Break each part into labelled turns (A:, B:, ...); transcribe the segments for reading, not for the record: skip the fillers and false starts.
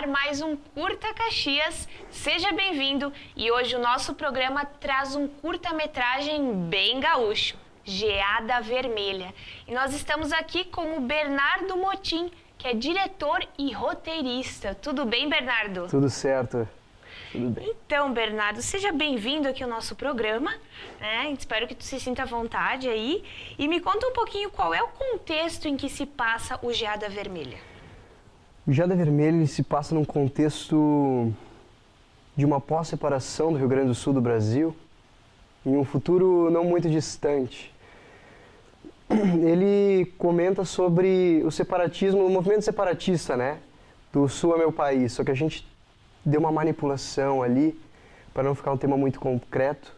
A: Mais um Curta Caxias, seja bem-vindo e hoje o nosso programa traz um curta-metragem bem gaúcho, Geada Vermelha. E nós estamos aqui com o Bernardo Motim, que é diretor e roteirista. Tudo bem, Bernardo?
B: Tudo certo, tudo bem.
A: Então, Bernardo, seja bem-vindo aqui ao nosso programa, né? Espero que tu se sinta à vontade aí e me conta um pouquinho qual é o contexto em que se passa o Geada Vermelha.
B: O Geada Vermelha se passa num contexto de uma pós-separação do Rio Grande do Sul do Brasil, em um futuro não muito distante. Ele comenta sobre o separatismo, o movimento separatista, né? Do Sul é meu país, só que a gente deu uma manipulação ali, para não ficar um tema muito concreto.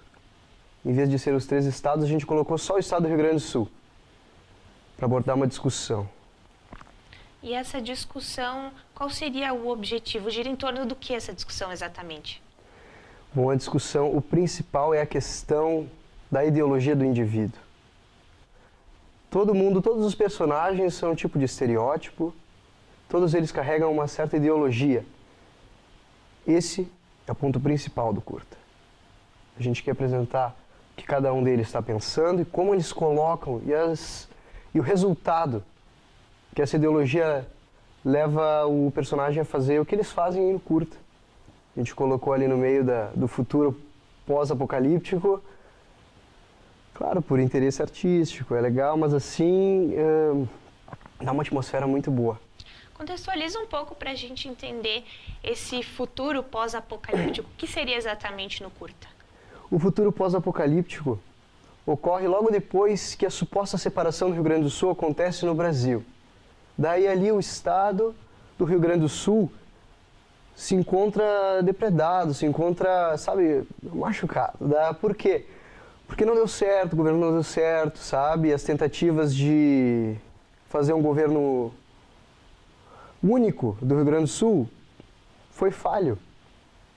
B: Em vez de ser os 3 estados, a gente colocou só o estado do Rio Grande do Sul, para abordar uma discussão.
A: E essa discussão, qual seria o objetivo? Gira em torno do que essa discussão exatamente?
B: Bom, a discussão, o principal é a questão da ideologia do indivíduo. Todos os personagens são um tipo de estereótipo, todos eles carregam uma certa ideologia. Esse é o ponto principal do curta. A gente quer apresentar o que cada um deles está pensando e como eles colocam e o resultado que essa ideologia leva o personagem a fazer o que eles fazem no curta. A gente colocou ali no meio do futuro pós-apocalíptico, claro, por interesse artístico, é legal, mas assim, dá uma atmosfera muito boa.
A: Contextualiza um pouco para a gente entender esse futuro pós-apocalíptico. O que seria exatamente no curta?
B: O futuro pós-apocalíptico ocorre logo depois que a suposta separação do Rio Grande do Sul acontece no Brasil. Daí ali o estado do Rio Grande do Sul se encontra depredado, se encontra, sabe, machucado. Por quê? Porque não deu certo, o governo não deu certo, sabe? As tentativas de fazer um governo único do Rio Grande do Sul foi falho.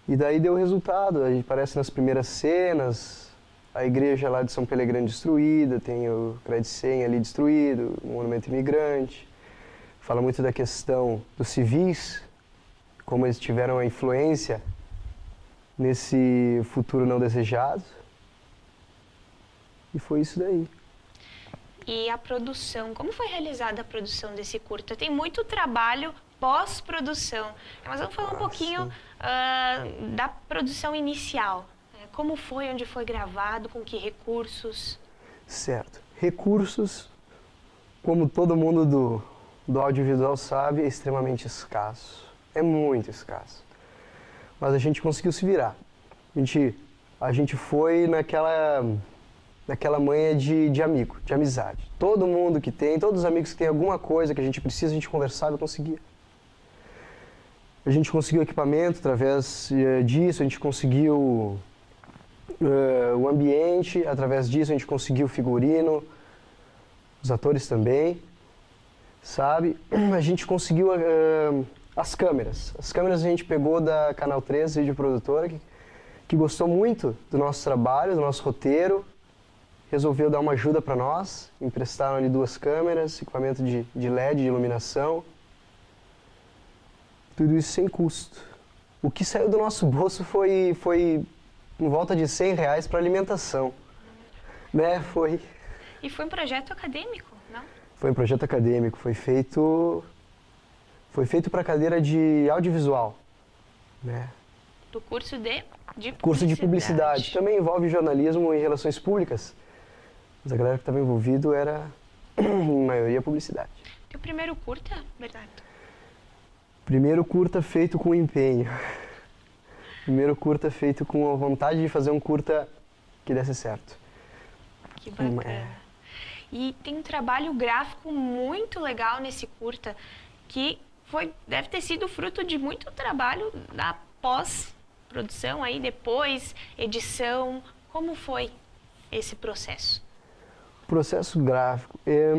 B: E daí deu resultado, a gente aparece nas primeiras cenas, a igreja lá de São Pelegrino destruída, tem o Credicem ali destruído, o monumento imigrante. Fala muito da questão dos civis, como eles tiveram a influência nesse futuro não desejado. E foi isso daí.
A: E a produção, como foi realizada a produção desse curta? Tem muito trabalho pós-produção, mas vamos falar um pouquinho da produção inicial. Como foi, onde foi gravado, com que recursos?
B: Certo. Recursos, como todo mundo do audiovisual sabe, é extremamente escasso. É muito escasso. Mas a gente conseguiu se virar. A gente foi naquela manha de amigo, de amizade. Todo mundo que tem, todos os amigos que tem alguma coisa que a gente precisa, a gente conversava e conseguia. A gente conseguiu equipamento através disso, a gente conseguiu o ambiente, através disso a gente conseguiu o figurino, os atores também. Sabe? A gente conseguiu as câmeras. As câmeras a gente pegou da Canal 3, videoprodutora, que gostou muito do nosso trabalho, do nosso roteiro. Resolveu dar uma ajuda para nós. Emprestaram ali 2 câmeras, equipamento de LED, de iluminação. Tudo isso sem custo. O que saiu do nosso bolso foi em volta de R$100 para alimentação. Né?
A: E foi um projeto acadêmico, não?
B: Foi um projeto acadêmico, foi feito para a cadeira de audiovisual, né?
A: Do curso
B: Curso de publicidade. Também envolve jornalismo e relações públicas, mas a galera que estava envolvido era, em maioria, publicidade.
A: E o primeiro curta, Bernardo?
B: Primeiro curta feito com empenho. Primeiro curta feito com a vontade de fazer um curta que desse certo.
A: Que bacana. E tem um trabalho gráfico muito legal nesse curta, que deve ter sido fruto de muito trabalho da pós-produção, aí depois, edição, como foi esse processo?
B: O processo gráfico é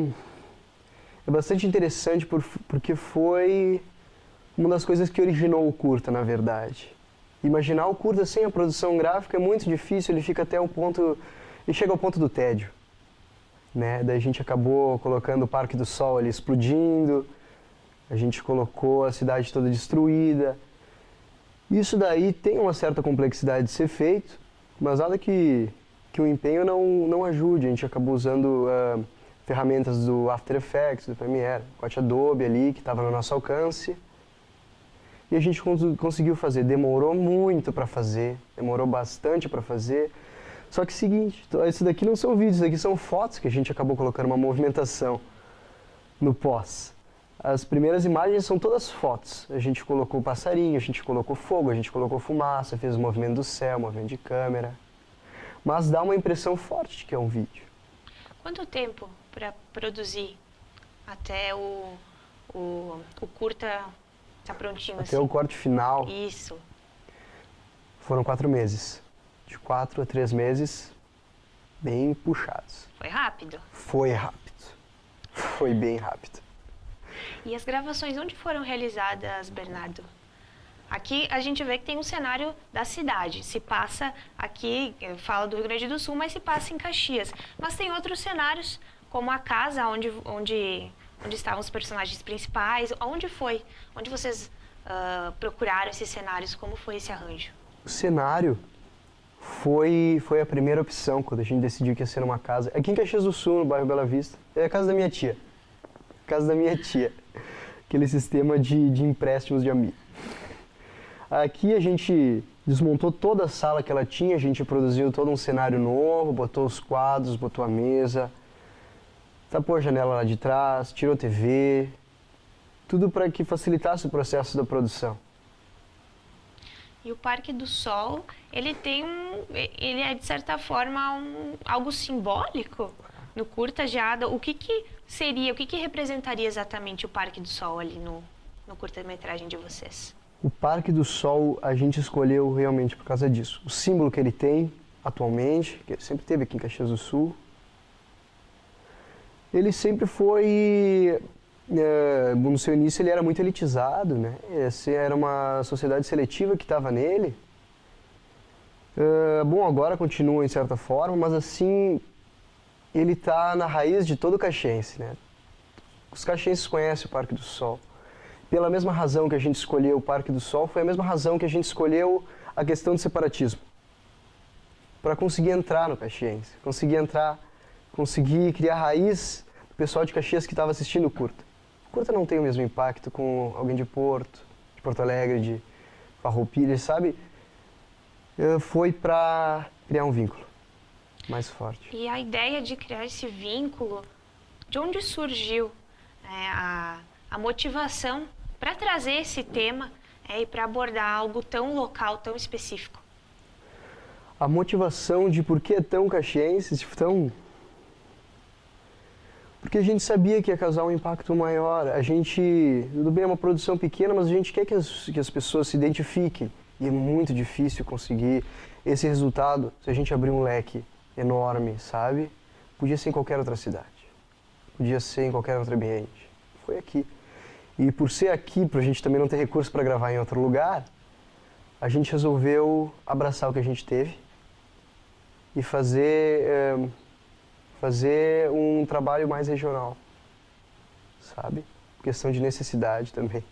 B: bastante interessante porque foi uma das coisas que originou o curta, na verdade. Imaginar o curta sem a produção gráfica é muito difícil, ele fica até ele chega ao ponto do tédio, né? Daí a gente acabou colocando o Parque do Sol ali explodindo, a gente colocou a cidade toda destruída. Isso daí tem uma certa complexidade de ser feito, mas nada que o empenho não ajude. A gente acabou usando ferramentas do After Effects, do Premiere, com a Adobe ali, que estava no nosso alcance. E a gente conseguiu fazer. Demorou muito para fazer, demorou bastante para fazer. Só que seguinte, isso daqui não são vídeos, isso daqui são fotos que a gente acabou colocando uma movimentação no pós. As primeiras imagens são todas fotos. A gente colocou passarinho, a gente colocou fogo, a gente colocou fumaça, fez o movimento do céu, movimento de câmera. Mas dá uma impressão forte de que é um vídeo.
A: Quanto tempo para produzir até o curta tá prontinho
B: até
A: assim?
B: O corte final.
A: Isso.
B: Foram 4 meses. De 4 a 3 meses, bem puxados.
A: Foi rápido?
B: Foi rápido. Foi bem rápido.
A: E as gravações onde foram realizadas, Bernardo? Aqui a gente vê que tem um cenário da cidade. Se passa aqui, fala do Rio Grande do Sul, mas se passa em Caxias. Mas tem outros cenários, como a casa onde estavam os personagens principais. Onde foi? Onde vocês procuraram esses cenários? Como foi esse arranjo?
B: O cenário foi a primeira opção quando a gente decidiu que ia ser numa casa. Aqui em Caxias do Sul, no bairro Bela Vista. É a casa da minha tia. Casa da minha tia. Aquele sistema de empréstimos de amigo. Aqui a gente desmontou toda a sala que ela tinha, a gente produziu todo um cenário novo, botou os quadros, botou a mesa, tapou a janela lá de trás, tirou a TV, tudo para que facilitasse o processo da produção.
A: E o Parque do Sol, ele é de certa forma algo simbólico no curta Geada. O que representaria exatamente o Parque do Sol ali no curta-metragem de vocês?
B: O Parque do Sol a gente escolheu realmente por causa disso. O símbolo que ele tem atualmente, que ele sempre teve aqui em Caxias do Sul, ele sempre foi, no seu início ele era muito elitizado, né? Era uma sociedade seletiva que estava nele. Bom, agora continua em certa forma, mas assim, ele está na raiz de todo caxiense, né? Os caxienses conhecem o Parque do Sol. Pela mesma razão que a gente escolheu o Parque do Sol, foi a mesma razão que a gente escolheu a questão do separatismo. Para conseguir entrar no caxiense, conseguir criar raiz do pessoal de Caxias que estava assistindo o curta. O curta não tem o mesmo impacto com alguém de Porto Alegre, de Farroupilha, sabe? Foi para criar um vínculo mais forte.
A: E a ideia de criar esse vínculo, de onde surgiu a motivação para trazer esse tema e para abordar algo tão local, tão específico?
B: A motivação de por que é tão caxiense, porque a gente sabia que ia causar um impacto maior. Tudo bem, é uma produção pequena, mas a gente quer que as pessoas se identifiquem. E é muito difícil conseguir esse resultado se a gente abrir um leque enorme, sabe? Podia ser em qualquer outra cidade. Podia ser em qualquer outro ambiente. Foi aqui. E por ser aqui, para a gente também não ter recurso para gravar em outro lugar, a gente resolveu abraçar o que a gente teve e fazer um trabalho mais regional, sabe? Questão de necessidade também.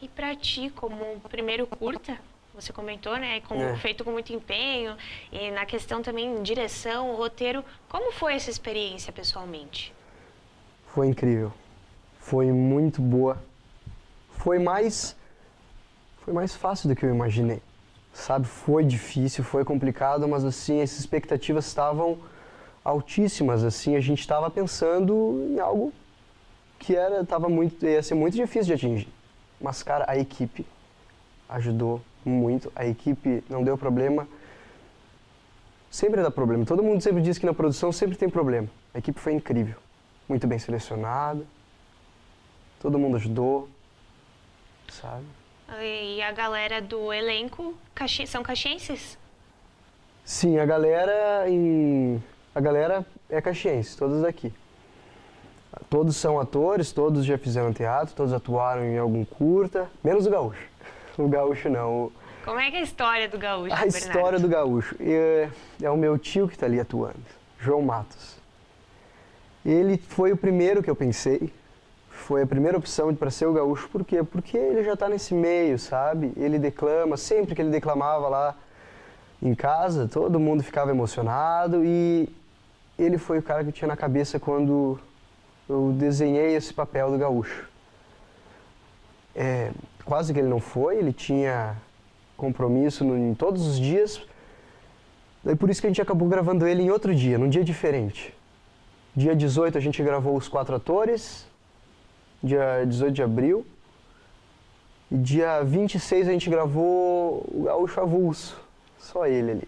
A: E para ti, como primeiro curta, você comentou, né? Feito com muito empenho, e na questão também direção, roteiro, como foi essa experiência pessoalmente?
B: Foi incrível. Foi muito boa. Foi mais fácil do que eu imaginei, sabe? Foi difícil, foi complicado, mas assim, as expectativas estavam altíssimas, assim, a gente estava pensando em algo que ia ser muito difícil de atingir. Mas, cara, a equipe ajudou muito, a equipe não deu problema. Sempre dá problema, todo mundo sempre diz que na produção sempre tem problema. A equipe foi incrível, muito bem selecionada. Todo mundo ajudou, sabe?
A: E a galera do elenco são caxienses?
B: Sim, a galera é caxiense, todos daqui. Todos são atores, todos já fizeram teatro, todos atuaram em algum curta, menos o gaúcho. O gaúcho não.
A: Como é que é a história do gaúcho,
B: A
A: Bernardo?
B: história do gaúcho. É o meu tio que está ali atuando, João Matos. Ele foi o primeiro que eu pensei, foi a primeira opção para ser o gaúcho. Por quê? Porque ele já está nesse meio, sabe? Ele declama, sempre que ele declamava lá em casa, todo mundo ficava emocionado e ele foi o cara que eu tinha na cabeça quando eu desenhei esse papel do gaúcho. Quase que ele não foi, ele tinha compromisso em todos os dias, daí por isso que a gente acabou gravando ele em outro dia, num dia diferente. Dia 18 a gente gravou os 4 atores, dia 18 de abril, e dia 26 a gente gravou o Gaúcho Avulso, só ele ali.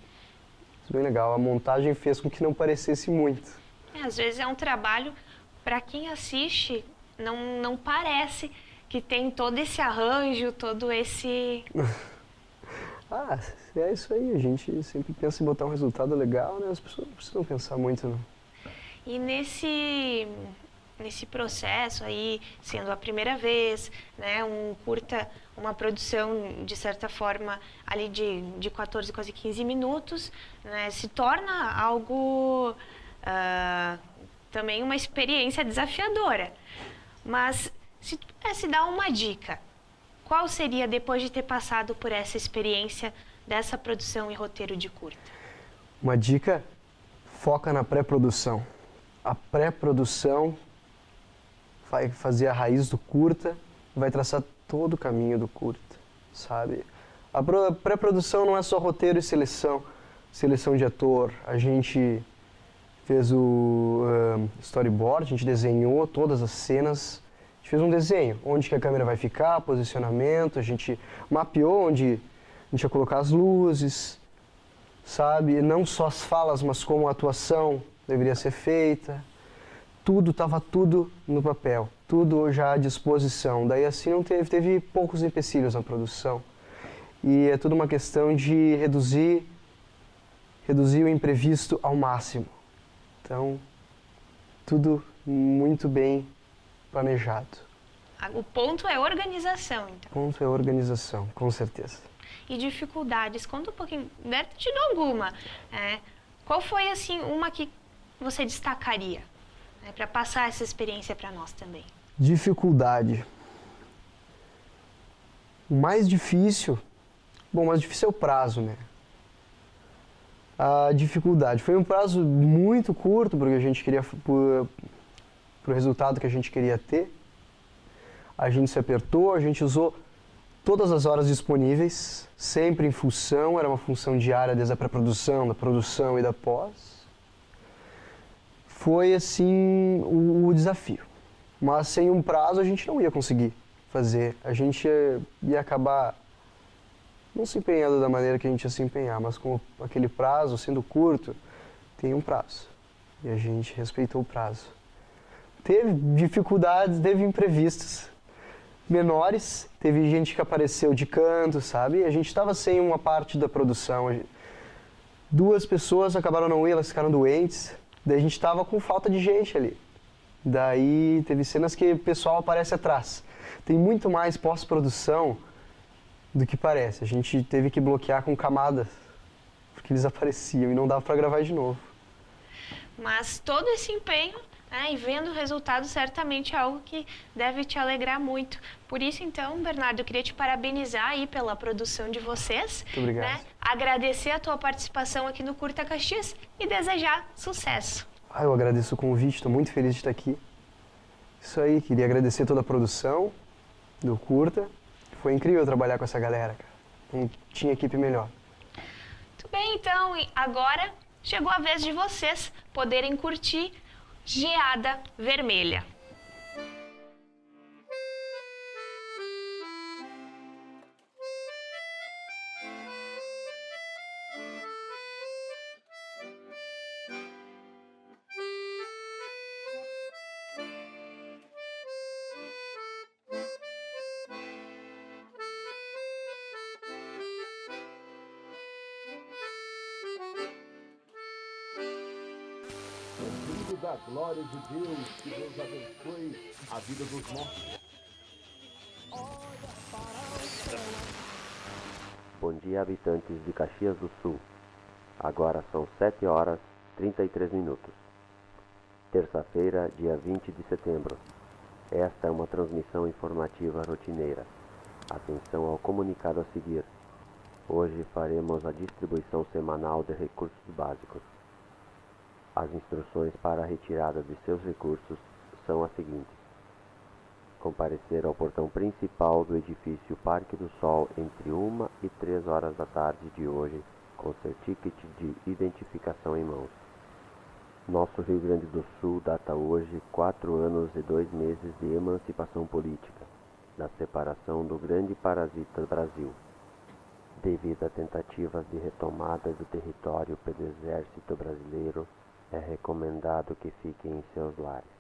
B: Bem legal, a montagem fez com que não parecesse muito.
A: Às vezes é um trabalho, para quem assiste, não parece que tem todo esse arranjo, todo esse...
B: É isso aí, a gente sempre pensa em botar um resultado legal, né? As pessoas não precisam pensar muito, não.
A: E nesse processo aí, sendo a primeira vez, né, um curta, uma produção, de certa forma, ali de 14, quase 15 minutos, né, se torna algo, também uma experiência desafiadora. Mas, se tu pudesse dar uma dica, qual seria, depois de ter passado por essa experiência dessa produção e roteiro de curta?
B: Uma dica, foca na pré-produção. A pré-produção vai fazer a raiz do curta, vai traçar todo o caminho do curta, sabe? A pré-produção não é só roteiro e seleção de ator. A gente fez o storyboard, a gente desenhou todas as cenas, a gente fez um desenho, onde que a câmera vai ficar, posicionamento, a gente mapeou onde a gente ia colocar as luzes, sabe? Não só as falas, mas como a atuação deveria ser feita. Estava tudo no papel, tudo já à disposição. Daí assim não teve poucos empecilhos na produção. E é tudo uma questão de reduzir o imprevisto ao máximo. Então, tudo muito bem planejado.
A: O ponto é organização, então.
B: O ponto é organização, com certeza.
A: E dificuldades, conta um pouquinho, deve ter tido alguma. Qual foi, assim, uma que você destacaria, né, para passar essa experiência para nós também?
B: Dificuldade. O mais difícil é o prazo, né? A dificuldade. Foi um prazo muito curto porque a gente queria, pro resultado que a gente queria ter. A gente se apertou, a gente usou todas as horas disponíveis, sempre em função, era uma função diária desde a pré-produção, da produção e da pós. Foi assim o desafio. Mas sem um prazo a gente não ia conseguir fazer. A gente ia acabar não se empenhando da maneira que a gente ia se empenhar, mas com aquele prazo sendo curto, tem um prazo. E a gente respeitou o prazo. Teve dificuldades, teve imprevistos menores, teve gente que apareceu de canto, sabe? A gente estava sem uma parte da produção. 2 pessoas acabaram não ir, elas ficaram doentes. Daí a gente estava com falta de gente ali. Daí teve cenas que o pessoal aparece atrás. Tem muito mais pós-produção do que parece. A gente teve que bloquear com camadas, porque eles apareciam e não dava para gravar de novo.
A: Mas todo esse empenho, né, e vendo o resultado, certamente é algo que deve te alegrar muito. Por isso, então, Bernardo, eu queria te parabenizar aí pela produção de vocês.
B: Muito obrigado.
A: Né, agradecer a tua participação aqui no Curta Caxias e desejar sucesso.
B: Eu agradeço o convite, estou muito feliz de estar aqui. Isso aí, queria agradecer toda a produção do Curta. Foi incrível trabalhar com essa galera, cara. Não tinha equipe melhor.
A: Muito bem, então, e agora chegou a vez de vocês poderem curtir Geada Vermelha.
C: filho da glória de Deus, que Deus abençoe a vida dos nossos.
D: Bom dia, habitantes de Caxias do Sul. Agora são 7 horas 33 minutos. Terça-feira, dia 20 de setembro. Esta é uma transmissão informativa rotineira. Atenção ao comunicado a seguir. Hoje faremos a distribuição semanal de recursos básicos. As instruções para a retirada de seus recursos são as seguintes: comparecer ao portão principal do edifício Parque do Sol entre 1 e 3 horas da tarde de hoje, com seu ticket de identificação em mãos. Nosso Rio Grande do Sul data hoje 4 anos e 2 meses de emancipação política, da separação do grande parasita Brasil. Devido a tentativas de retomada do território pelo Exército Brasileiro, é recomendado que fiquem em seus lares.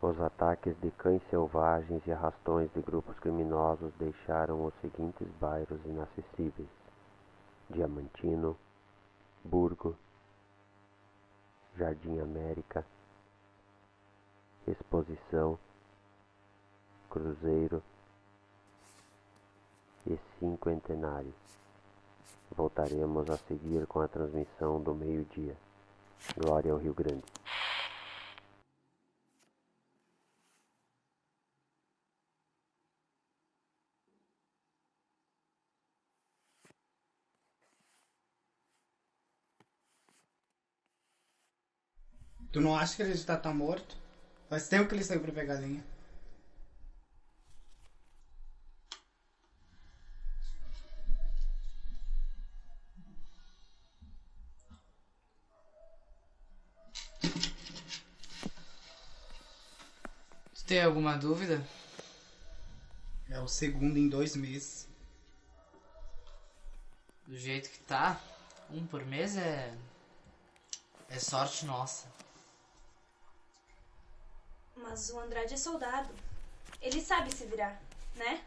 D: Os ataques de cães selvagens e arrastões de grupos criminosos deixaram os seguintes bairros inacessíveis: Diamantino, Burgo, Jardim América, Exposição, Cruzeiro e Cinquentenário. Voltaremos a seguir com a transmissão do meio-dia. Glória ao Rio Grande.
E: Tu não acha que ele já tá morto? Faz tempo que ele saiu pra pegar lenha. Tu tem alguma dúvida? É o segundo em 2 meses.
F: Do jeito que tá, 1 por mês é sorte nossa.
G: Mas o Andrade é soldado. Ele sabe se virar, né?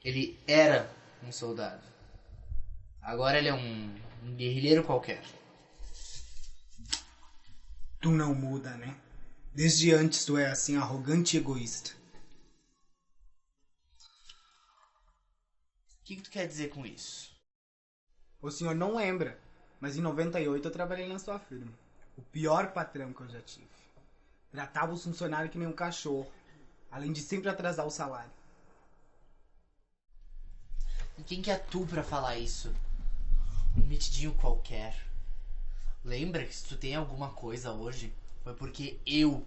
F: Ele era um soldado. Agora ele é um guerrilheiro qualquer.
E: Tu não muda, né? Desde antes tu é assim, arrogante e egoísta.
F: O que tu quer dizer com isso?
E: O senhor não lembra, mas em 98 eu trabalhei na sua firma. O pior patrão que eu já tive. Tratava os funcionários que nem um cachorro, além de sempre atrasar o salário.
F: E quem que é tu pra falar isso? Um metidinho qualquer. Lembra que se tu tem alguma coisa hoje, foi porque eu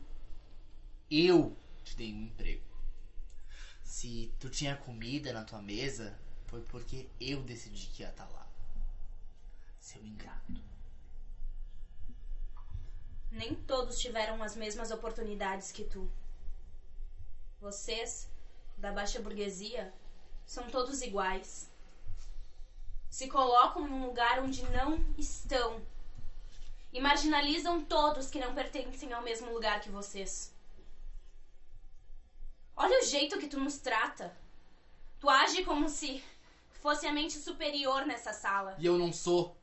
F: te dei um emprego. Se tu tinha comida na tua mesa, foi porque eu decidi que ia estar lá. Seu ingrato.
G: Nem todos tiveram as mesmas oportunidades que tu. Vocês, da baixa burguesia, são todos iguais. Se colocam em um lugar onde não estão. E marginalizam todos que não pertencem ao mesmo lugar que vocês. Olha o jeito que tu nos trata. Tu age como se fosse a mente superior nessa sala.
F: E eu não sou.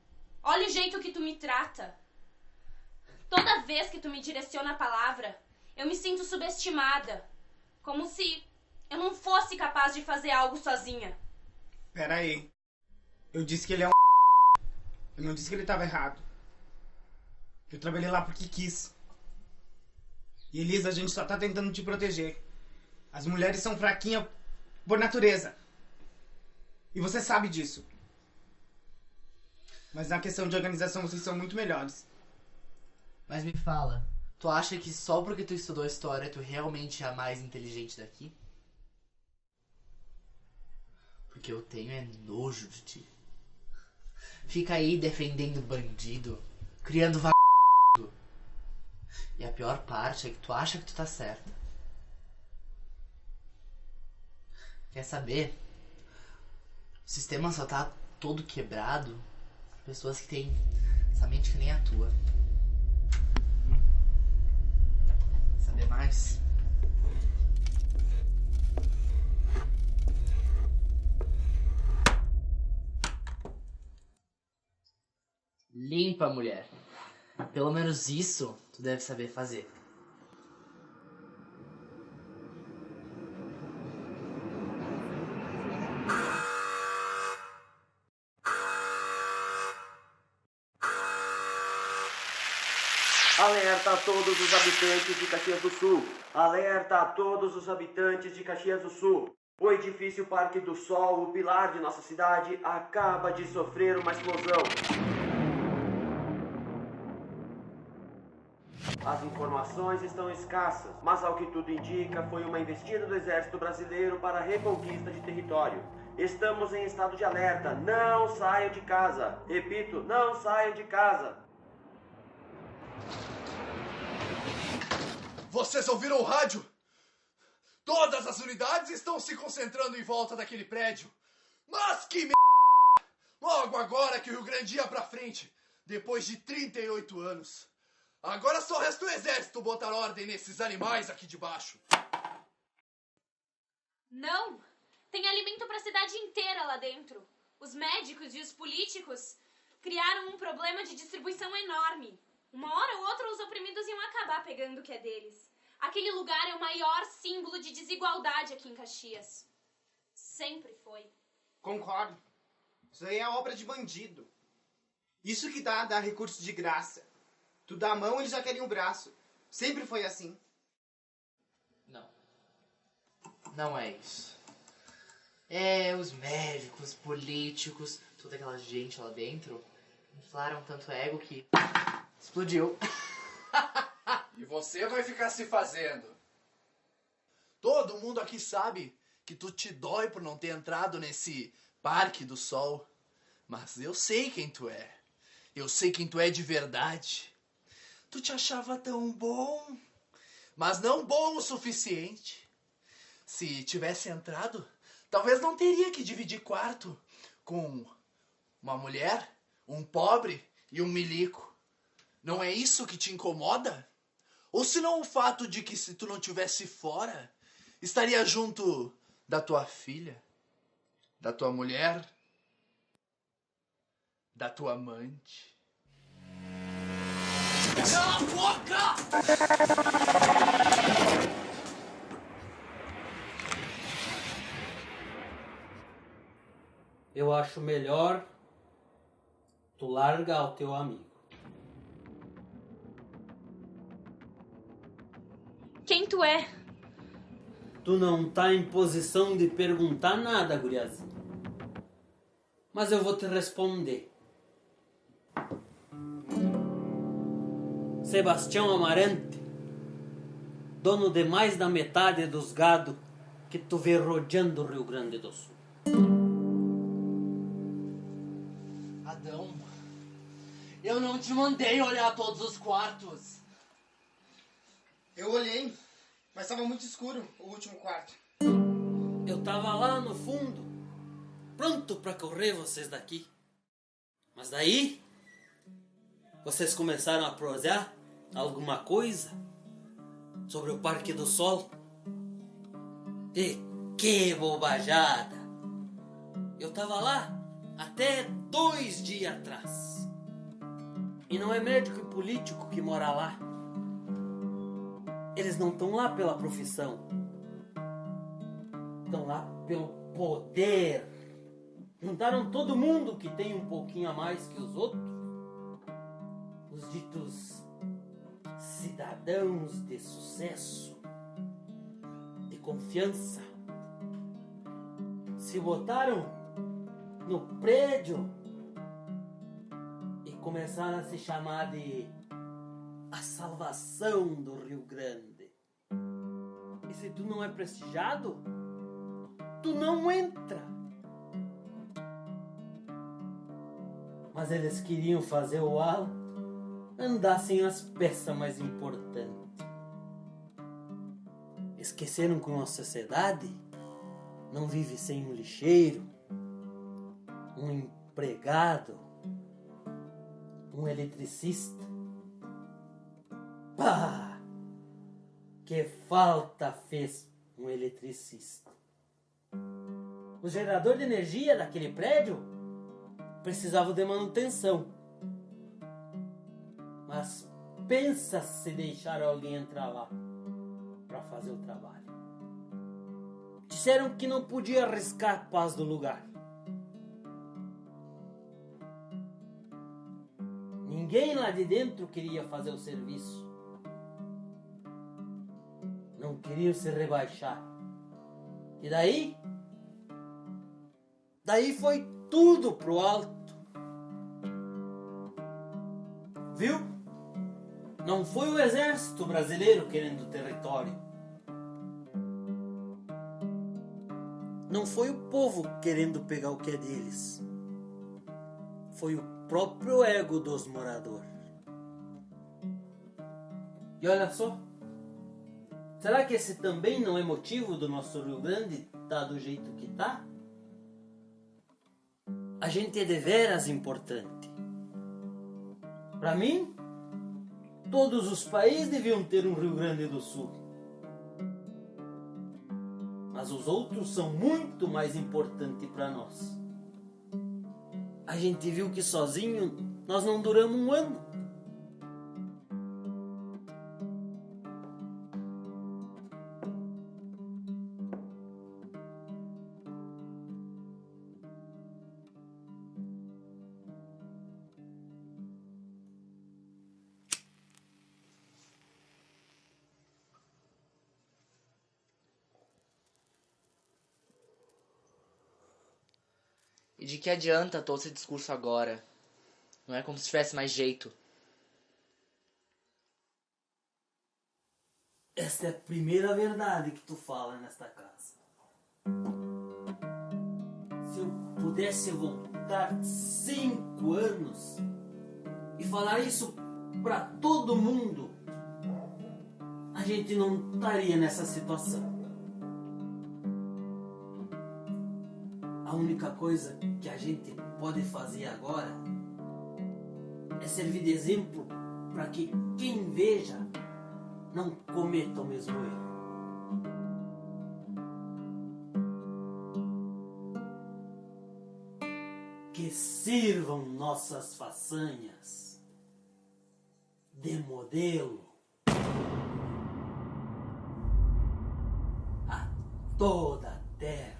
G: Olha o jeito que tu me trata. Toda vez que tu me direciona a palavra, eu me sinto subestimada. Como se eu não fosse capaz de fazer algo sozinha.
E: Pera aí. Eu disse que ele é um... Eu não disse que ele tava errado. Eu trabalhei lá porque quis. E Elisa, a gente só tá tentando te proteger. As mulheres são fraquinhas por natureza. E você sabe disso. Mas na questão de organização vocês são muito melhores.
F: Mas me fala, tu acha que só porque tu estudou história tu realmente é a mais inteligente daqui? Porque eu tenho é nojo de ti. Fica aí defendendo bandido, criando vagabundo. E a pior parte é que tu acha que tu tá certa. Quer saber? O sistema só tá todo quebrado por pessoas que têm essa mente que nem a tua. saber mais? Limpa, mulher. Pelo menos isso tu deve saber fazer.
D: Alerta a todos os habitantes de Caxias do Sul. Alerta a todos os habitantes de Caxias do Sul. O edifício Parque do Sol, o pilar de nossa cidade, acaba de sofrer uma explosão. As informações estão escassas, mas ao que tudo indica, foi uma investida do Exército Brasileiro para a reconquista de território. Estamos em estado de alerta. Não saiam de casa. Repito, não saiam de casa.
H: Vocês ouviram o rádio? Todas as unidades estão se concentrando em volta daquele prédio. Mas que Logo agora que o Rio Grande ia pra frente, depois de 38 anos. Agora só resta o exército botar ordem nesses animais aqui de baixo.
G: Não! Tem alimento para a cidade inteira lá dentro. Os médicos e os políticos criaram um problema de distribuição enorme. Uma hora ou outra os oprimidos iam acabar pegando o que é deles. Aquele lugar é o maior símbolo de desigualdade aqui em Caxias. Sempre foi.
E: Concordo. Isso aí é obra de bandido. Isso que dá recurso de graça. Tu dá a mão, eles já querem o braço. Sempre foi assim.
F: Não. Não é isso. É, os médicos, políticos, toda aquela gente lá dentro inflaram tanto ego que explodiu.
H: E você vai ficar se fazendo. Todo mundo aqui sabe que tu te dói por não ter entrado nesse Parque do Sol. Mas eu sei quem tu é. Eu sei quem tu é de verdade. Tu te achava tão bom, mas não bom o suficiente. Se tivesse entrado, talvez não teria que dividir quarto com uma mulher, um pobre e um milico. Não é isso que te incomoda? Ou senão o fato de que se tu não tivesse fora, estaria junto da tua filha, da tua mulher, da tua amante. Cala a boca!
I: Eu acho melhor tu largar o teu amigo.
G: Quem tu é?
I: Tu não tá em posição de perguntar nada, guriazinha. Mas eu vou te responder. Sebastião Amarante, dono de mais da metade dos gado que tu vê rodeando o Rio Grande do Sul.
F: Adão, eu não te mandei olhar todos os quartos.
E: Eu olhei, mas estava muito escuro o último quarto.
I: Eu tava lá no fundo, pronto pra correr vocês daqui. Mas daí, vocês começaram a prosear alguma coisa sobre o Parque do Sol. E que bobajada! Eu tava lá até 2 dias atrás. E não é médico e político que mora lá. Eles não estão lá pela profissão. Estão lá pelo poder. Juntaram todo mundo que tem um pouquinho a mais que os outros. Os ditos cidadãos de sucesso, de confiança. Se botaram no prédio e começaram a se chamar de a salvação do Rio Grande. E se tu não é prestigiado, tu não entra. Mas eles queriam fazer o ala andar sem as peças mais importantes. Esqueceram que uma sociedade não vive sem um lixeiro, um empregado, um eletricista. Pá! que falta fez um eletricista. O gerador de energia daquele prédio precisava de manutenção. Mas pensa se deixar alguém entrar lá para fazer o trabalho. Disseram que não podia arriscar a paz do lugar. Ninguém lá de dentro queria fazer o serviço. Não queriam se rebaixar. E daí? Daí foi tudo pro alto. Viu? Não foi o exército brasileiro querendo território. Não foi o povo querendo pegar o que é deles. Foi o próprio ego dos moradores. E olha só, será que esse também não é motivo do nosso Rio Grande estar do jeito que tá? A gente é deveras importante. Para mim, todos os países deviam ter um Rio Grande do Sul. Mas os outros são muito mais importantes para nós. A gente viu que sozinho nós não duramos um ano.
F: E de que adianta todo esse discurso agora? Não é como se tivesse mais jeito.
I: Esta é a primeira verdade que tu fala nesta casa. Se eu pudesse voltar 5 anos e falar isso para todo mundo, a gente não estaria nessa situação. A única coisa que a gente pode fazer agora é servir de exemplo para que quem veja não cometa o mesmo erro. Que sirvam nossas façanhas de modelo a toda a terra.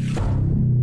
J: Thank you.